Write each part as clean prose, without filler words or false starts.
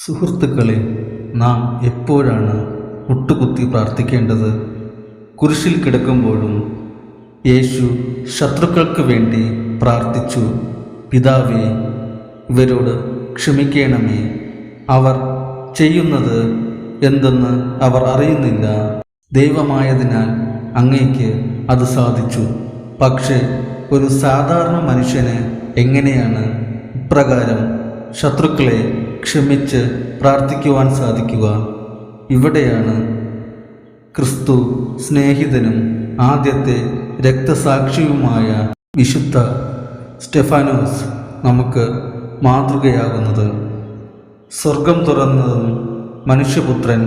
സുഹൃത്തുക്കളെ, നാം എപ്പോഴാണ് മുട്ടുകുത്തി പ്രാർത്ഥിക്കേണ്ടത്? കുരിശിൽ കിടക്കുമ്പോഴും യേശു ശത്രുക്കൾക്ക് വേണ്ടി പ്രാർത്ഥിച്ചു. പിതാവേ, ഇവരോട് ക്ഷമിക്കണമേ, അവർ ചെയ്യുന്നത് എന്തെന്ന് അവർ അറിയുന്നില്ല. ദൈവമായതിനാൽ അങ്ങേക്ക് അത് സാധിച്ചു. പക്ഷേ ഒരു സാധാരണ മനുഷ്യന് എങ്ങനെയാണ് ഇപ്രകാരം ശത്രുക്കളെ ക്ഷമിച്ച് പ്രാർത്ഥിക്കുവാൻ സാധിക്കുക? ഇവിടെയാണ് ക്രിസ്തു സ്നേഹിതനും ആദ്യത്തെ രക്തസാക്ഷിയുമായ വിശുദ്ധ സ്റ്റെഫാനോസ് നമുക്ക് മാതൃകയാകുന്നത്. സ്വർഗം തുറന്നതും മനുഷ്യപുത്രൻ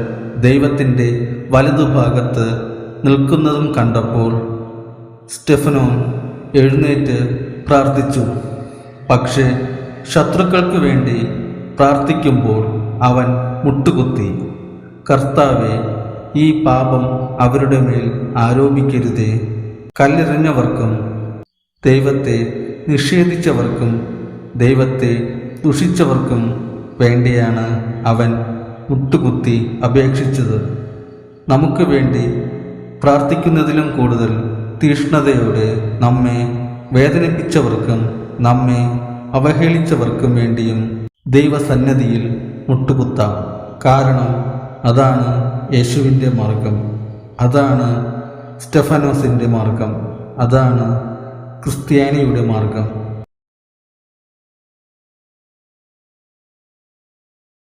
ദൈവത്തിൻ്റെ വലതുഭാഗത്ത് നിൽക്കുന്നതും കണ്ടപ്പോൾ സ്റ്റെഫനോൻ എഴുന്നേറ്റ് പ്രാർത്ഥിച്ചു. പക്ഷേ ശത്രുക്കൾക്ക് വേണ്ടി പ്രാർത്ഥിക്കുമ്പോൾ അവൻ മുട്ടുകുത്തി. കർത്താവേ, ഈ പാപം അവരുടെ മേൽ ആരോപിക്കരുതേ. കല്ലെറിഞ്ഞവർക്കും ദൈവത്തെ നിഷേധിച്ചവർക്കും ദൈവത്തെ ദുഷിച്ചവർക്കും വേണ്ടിയാണ് അവൻ മുട്ടുകുത്തി അപേക്ഷിച്ചത്. നമുക്ക് വേണ്ടി പ്രാർത്ഥിക്കുന്നതിലും കൂടുതൽ തീഷ്ണതയോടെ നമ്മെ വേദനിപ്പിച്ചവർക്കും നമ്മെ അവഹേളിച്ചവർക്കും വേണ്ടിയും ദൈവസന്നിധിയിൽ മുട്ടുകുത്താം. കാരണം അതാണ് യേശുവിൻ്റെ മാർഗം, അതാണ് സ്റ്റെഫാനോസിൻ്റെ മാർഗം, അതാണ് ക്രിസ്ത്യാനിയുടെ മാർഗം.